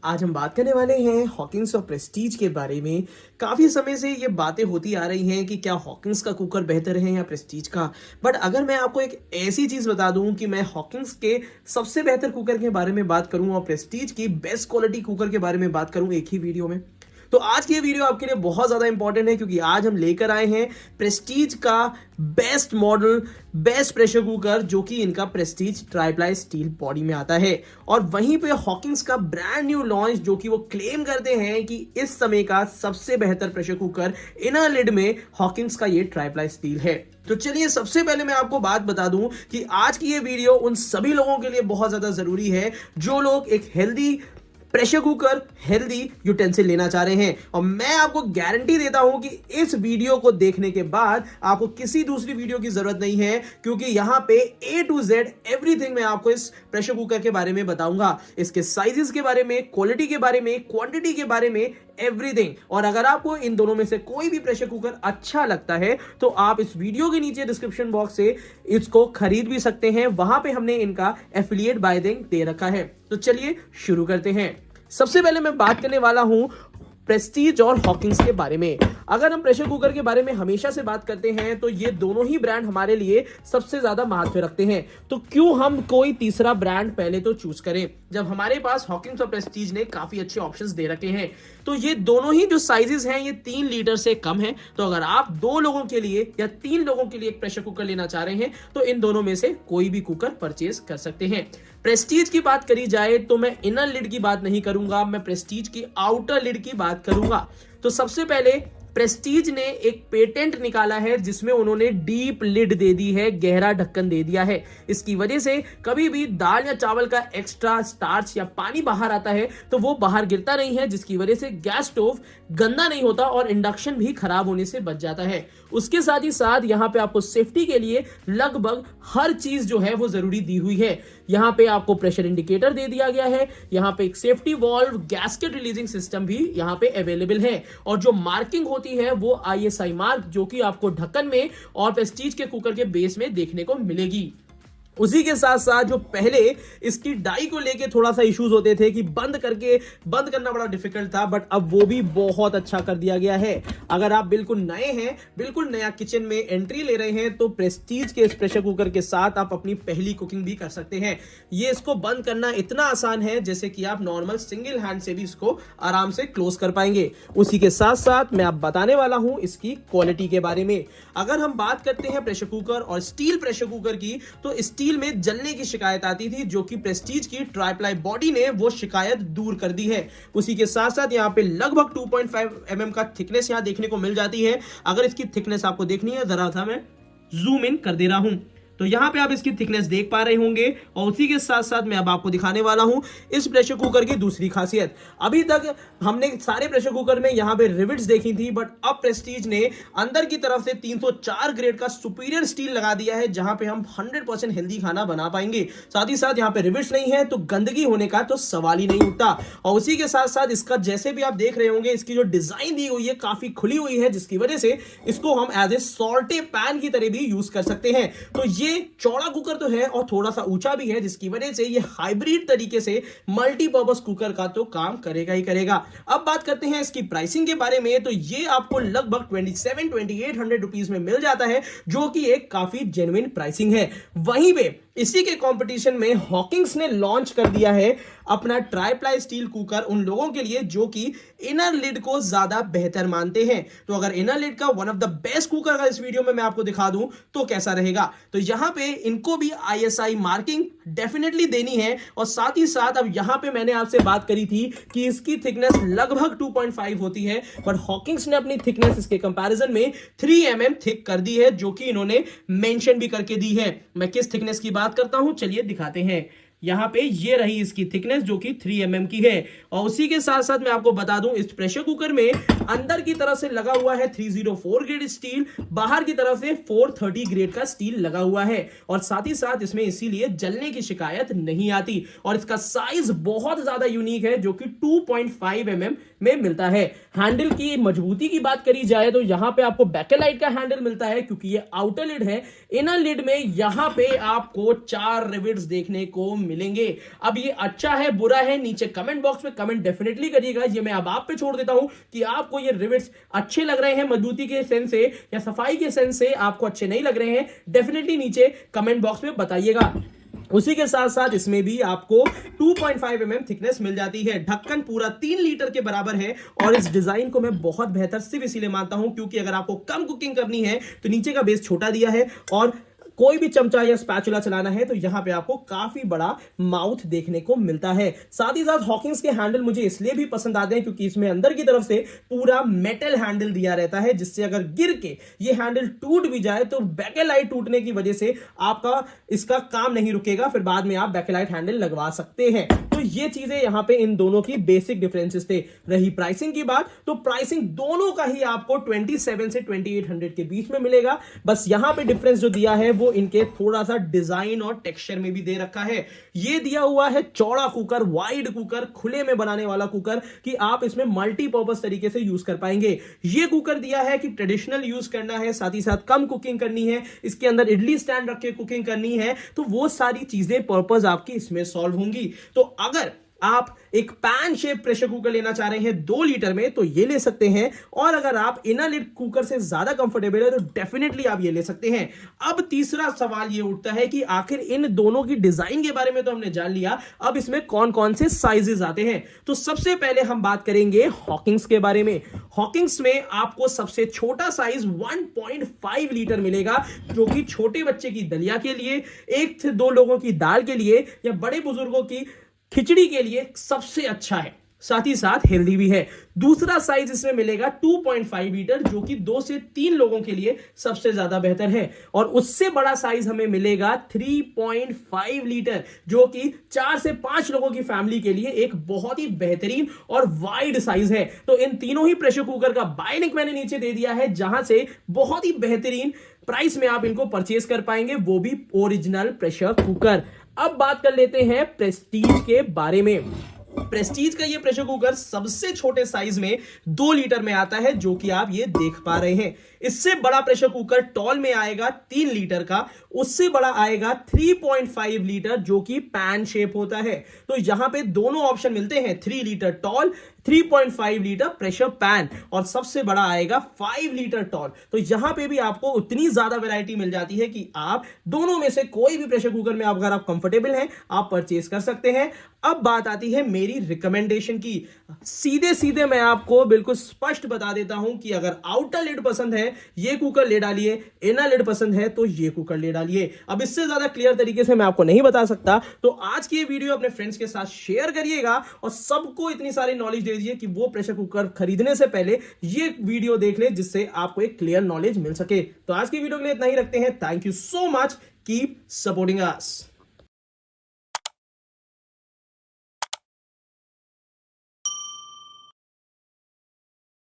आज हम बात करने वाले हैं हॉकिंस और प्रेस्टीज के बारे में। काफ़ी समय से ये बातें होती आ रही हैं कि क्या हॉकिंस का कुकर बेहतर है या प्रेस्टीज का। बट अगर मैं आपको एक ऐसी चीज़ बता दूं कि मैं हॉकिंस के सबसे बेहतर कुकर के बारे में बात करूं और प्रेस्टीज की बेस्ट क्वालिटी कुकर के बारे में बात करूं एक ही वीडियो में, तो आज की ये वीडियो आपके लिए बहुत ज़्यादा इंपॉर्टेंट है क्योंकि आज हम लेकर आए हैं प्रेस्टीज का best model, best pressure cooker, जो कि इनका प्रेस्टीज ट्राइप्लाई स्टील बॉडी में आता है। और वहीं पे हॉकिंस का ब्रांड न्यू लॉन्च, जो कि वो क्लेम करते हैं कि इस समय का सबसे बेहतर प्रेशर कुकर इनर लिड में हॉकिंस का ये ट्राइप्लाई स्टील है। तो चलिए सबसे पहले मैं आपको बात बता दूं कि आज की ये वीडियो उन सभी लोगों के लिए बहुत ज्यादा जरूरी है जो लोग एक healthy pressure cooker, healthy utensil लेना चाह रहे हैं। और मैं आपको गारंटी देता हूं कि इस वीडियो को देखने के बाद आपको किसी दूसरी वीडियो की जरूरत नहीं है, क्योंकि यहां पे A to Z एवरीथिंग मैं आपको इस प्रेशर कुकर के बारे में बताऊंगा, इसके साइजेस के बारे में, क्वालिटी के बारे में, क्वांटिटी के बारे में, एवरीथिंग। और अगर आपको इन दोनों में से कोई भी प्रेशर कुकर अच्छा लगता है तो आप इस वीडियो के नीचे डिस्क्रिप्शन बॉक्स से इसको खरीद भी सकते हैं, वहां पे हमने इनका एफिलिएट बाय लिंक दे रखा है। तो चलिए शुरू करते हैं। सबसे पहले मैं बात करने वाला हूं प्रेस्टीज और हॉकिंस के बारे में। अगर हम प्रेशर कुकर के बारे में हमेशा से बात करते हैं तो ये दोनों ही ब्रांड हमारे लिए सबसे ज्यादा महत्व रखते हैं, तो क्यों हम कोई तीसरा ब्रांड पहले तो चूज करें जब हमारे पास हॉकिंस और प्रेस्टीज ने काफी अच्छे ऑप्शंस दे रखे हैं। तो ये दोनों ही जो साइजेस हैं ये 3 लीटर से कम है। तो अगर आप 2 लोगों के लिए या 3 लोगों के लिए एक प्रेशर कुकर लेना चाह रहे हैं तो इन दोनों में से कोई भी कुकर परचेज कर सकते हैं। प्रेस्टीज की बात करी जाए तो मैं इनर लिड की बात नहीं करूंगा, मैं प्रेस्टीज की आउटर लिड की बात करूंगा। तो सबसे पहले प्रेस्टीज ने एक पेटेंट निकाला है जिसमें उन्होंने डीप लिड दे दी है, गहरा ढक्कन दे दिया है। इसकी वजह से कभी भी दाल या चावल का एक्स्ट्रा स्टार्च या पानी बाहर आता है तो वो बाहर गिरता नहीं है, जिसकी वजह से गैस स्टोव गंदा नहीं होता और इंडक्शन भी खराब होने से बच जाता है। उसके साथ ही साथ यहाँ पे आपको सेफ्टी के लिए लगभग हर चीज जो है वो जरूरी दी हुई है। यहाँ पे आपको प्रेशर इंडिकेटर दे दिया गया है, यहाँ पे एक safety valve, gasket releasing system भी यहाँ पे अवेलेबल है। और जो मार्किंग होती है वो ISI मार्क, जो कि आपको ढक्कन में और प्रेस्टीज के कुकर के बेस में देखने को मिलेगी। उसी के साथ साथ जो पहले इसकी डाई को लेके थोड़ा सा इश्यूज होते थे कि बंद करना बड़ा डिफिकल्ट था, बट अब वो भी बहुत अच्छा कर दिया गया है। अगर आप बिल्कुल नए हैं, बिल्कुल नया किचन में एंट्री ले रहे हैं तो प्रेस्टीज के इस प्रेशर कुकर के साथ आप अपनी पहली कुकिंग भी कर सकते हैं। ये इसको बंद करना इतना आसान है जैसे कि आप नॉर्मल सिंगल हैंड से भी इसको आराम से क्लोज कर पाएंगे। उसी के साथ साथ मैं आप बताने वाला हूं इसकी क्वालिटी के बारे में। अगर हम बात करते हैं प्रेशर कुकर और स्टील प्रेशर कुकर की, तो स्टील में जलने की शिकायत आती थी, जो कि प्रेस्टीज की ट्राइप्लाई बॉडी ने वो शिकायत दूर कर दी है। उसी के साथ साथ यहाँ पे लगभग 2.5 mm का थिकनेस यहाँ देखने को मिल जाती है। अगर इसकी थिकनेस आपको देखनी है, जरा सा मैं जूम इन कर दे रहा हूं, तो यहां पे आप इसकी थिकनेस देख पा रहे होंगे। और उसी के साथ साथ मैं अब आपको दिखाने वाला हूं इस प्रेशर कुकर की दूसरी खासियत। अभी तक हमने सारे प्रेशर कुकर में यहां पे रिविट्स देखी थी, बट अब प्रेस्टीज ने अंदर की तरफ से 304 ग्रेड का सुपीरियर स्टील लगा दिया है, जहां पे हम 100% हेल्दी खाना बना पाएंगे। साथ ही साथ यहां पे रिविट्स नहीं है तो गंदगी होने का तो सवाल ही नहीं उठता। और उसी के साथ साथ इसका जैसे भी आप देख रहे होंगे, इसकी जो डिजाइन दी हुई है काफी खुली हुई है, जिसकी वजह से इसको हम एज ए सॉल्टे पैन की तरह भी यूज कर सकते हैं। तो ये चौड़ा कुकर तो है और थोड़ा सा ऊंचा भी है, जिसकी वजह से ये हाइब्रिड तरीके से मल्टीपर्पस कुकर का तो काम करेगा ही करेगा। अब बात करते हैं इसकी प्राइसिंग के बारे में। तो ये आपको लगभग 27-2800 रुपीज में मिल जाता है, जो कि एक काफी जेन्युइन प्राइसिंग है। वहीं पे इसी के कंपटीशन में हॉकिंस ने लॉन्च कर दिया है अपना ट्राइप्लाई स्टील कुकर उन लोगों के लिए जो कि इनर लिड को ज्यादा बेहतर मानते हैं। तो अगर इनर लिड का one of the best cooker का इस वीडियो में मैं आपको दिखा दूं तो कैसा रहेगा। तो यहां पे इनको भी ISI मार्किंग डेफिनेटली देनी है। और साथ ही साथ अब यहां पे मैंने आपसे बात करी थी कि इसकी थिकनेस लगभग 2.5 होती है, पर हॉकिंस ने अपनी थिकनेस इसके कंपैरिजन में 3 mm थिक कर दी है, जो कि इन्होंने मेंशन भी करके दी है। मैं किस थिकनेस की बात करता हूं, चलिए दिखाते हैं। यहां पे ये रही इसकी थिकनेस, जो कि 3 mm की है। और उसी के साथ साथ मैं आपको बता दूं, इस प्रेशर कुकर में अंदर की तरफ से लगा हुआ है 304 ग्रेड स्टील, बाहर की तरफ से 430 ग्रेड का स्टील लगा हुआ है। और साथ ही साथ इसमें इसीलिए जलने की शिकायत नहीं आती। और इसका साइज बहुत ज्यादा यूनिक है, जो कि 2.5 mm में मिलता है। हैंडल की मजबूती की बात करी जाए तो यहां पे आपको बैकेलाइट का हैंडल मिलता है क्योंकि ये आउटर लिड है। इनर लिड में यहां पे आपको 4 रिविट्स देखने को मिलेंगे। अब ये अच्छा है बुरा है, नीचे कमेंट बॉक्स में कमेंट डेफिनेटली करिएगा। ये मैं अब आप पे छोड़ देता हूं कि आपको ये रिविट्स अच्छे लग रहे हैं मजबूती के सेंस से या सफाई के सेंस से आपको अच्छे नहीं लग रहे हैं, डेफिनेटली नीचे कमेंट बॉक्स में बताइएगा। उसी के साथ साथ इसमें भी आपको 2.5 mm थिकनेस मिल जाती है। ढक्कन पूरा 3 लीटर के बराबर है और इस डिजाइन को मैं बहुत बेहतर सिर्फ इसीलिए मानता हूं क्योंकि अगर आपको कम कुकिंग करनी है तो नीचे का बेस छोटा दिया है और कोई भी चमचा या स्पैचुला चलाना है तो यहां पे आपको काफी बड़ा माउथ देखने को मिलता है। साथ ही साथ हॉकिंस के हैंडल मुझे इसलिए भी पसंद आते हैं क्योंकि इसमें अंदर की तरफ से पूरा मेटल हैंडल दिया रहता है, जिससे अगर गिर के ये हैंडल टूट भी जाए तो बैकेलाइट टूटने की वजह से आपका इसका काम नहीं रुकेगा, फिर बाद में आप बैकेलाइट हैंडल लगवा सकते हैं। तो ये चीजें यहां पे इन दोनों की बेसिक डिफरेंसेस थे। रही प्राइसिंग की बात तो प्राइसिंग दोनों का ही आपको 27 से 2800 के बीच में मिलेगा। बस यहां पे डिफरेंस जो दिया है वो इनके थोड़ा सा डिजाइन और टेक्सचर में भी दे रखा है। ये दिया हुआ है चौड़ा कुकर, वाइड कुकर, खुले में बनाने वाला कुकर कि आप इसमें मल्टीपर्पज तरीके से यूज कर पाएंगे। ये कुकर दिया है कि ट्रेडिशनल यूज करना है, साथ ही साथ कम कुकिंग करनी है, इसके अंदर इडली स्टैंड रख के कुकिंग करनी है, तो वो सारी चीजें पर्पज आपकी इसमें सॉल्व होंगी। तो अगर आप एक पैन शेप प्रेशर कुकर लेना चाह रहे हैं 2 लीटर में तो ये ले सकते हैं, और अगर आप इनर लिड कुकर से ज्यादा कंफर्टेबल है तो डेफिनेटली आप ये ले सकते हैं। अब तीसरा सवाल ये उठता है कि आखिर इन दोनों की डिजाइन के बारे में तो हमने जान लिया, अब इसमें कौन कौन से साइजेस आते हैं। तो सबसे पहले हम बात करेंगे हॉकिंस के बारे में। हॉकिंस में आपको सबसे छोटा साइज 1.5 लीटर मिलेगा, जो कि छोटे बच्चे की दलिया के लिए, 1 से 2 लोगों की दाल के लिए या बड़े बुजुर्गों की खिचड़ी के लिए सबसे अच्छा है, साथ ही साथ हेल्दी भी है। दूसरा साइज इसमें मिलेगा 2.5 लीटर, जो कि 2 से 3 लोगों के लिए सबसे ज्यादा बेहतर है। और उससे बड़ा साइज हमें मिलेगा 3.5 लीटर, जो कि 4 से 5 लोगों की फैमिली के लिए एक बहुत ही बेहतरीन और वाइड साइज है। तो इन तीनों ही प्रेशर कुकर का बाय लिंक मैंने नीचे दे दिया है, जहां से बहुत ही बेहतरीन प्राइस में आप इनको परचेज कर पाएंगे, वो भी ओरिजिनल प्रेशर कुकर। अब बात कर लेते हैं प्रेस्टीज के बारे में। प्रेस्टीज का ये प्रेशर कुकर सबसे छोटे साइज में 2 लीटर में आता है, जो कि आप ये देख पा रहे हैं। इससे बड़ा प्रेशर कुकर टॉल में आएगा 3 लीटर का, उससे बड़ा आएगा 3.5 लीटर, जो कि पैन शेप होता है। तो यहां पे दोनों ऑप्शन मिलते हैं, 3 litre tall, 3.5 litre pressure pan, और सबसे बड़ा आएगा 5 लीटर टॉल। तो यहां पे भी आपको उतनी ज्यादा वैरायटी मिल जाती है कि आप दोनों में से कोई भी प्रेशर कुकर में अगर आप कंफर्टेबल हैं आप परचेज कर सकते हैं। अब बात आती है मेरी रिकमेंडेशन की। सीधे सीधे मैं आपको बिल्कुल स्पष्ट बता देता हूं कि अगर आउटर लिड पसंद है ये कुकर ले डालिए, इनर लिड पसंद है तो ये कुकर ले डालिए। अब इससे ज्यादा क्लियर तरीके से मैं आपको नहीं बता सकता, तो आज की ये वीडियो अपने फ्रेंड्स के साथ शेयर करिएगा और सबको इतनी सारी नॉलेज दे दीजिए कि वो प्रेशर कुकर खरीदने से पहले ये वीडियो देख ले, जिससे आपको एक क्लियर नॉलेज मिल सके। तो आज की वीडियो के लिए इतना ही रखते हैं। Thank you so much, keep supporting us.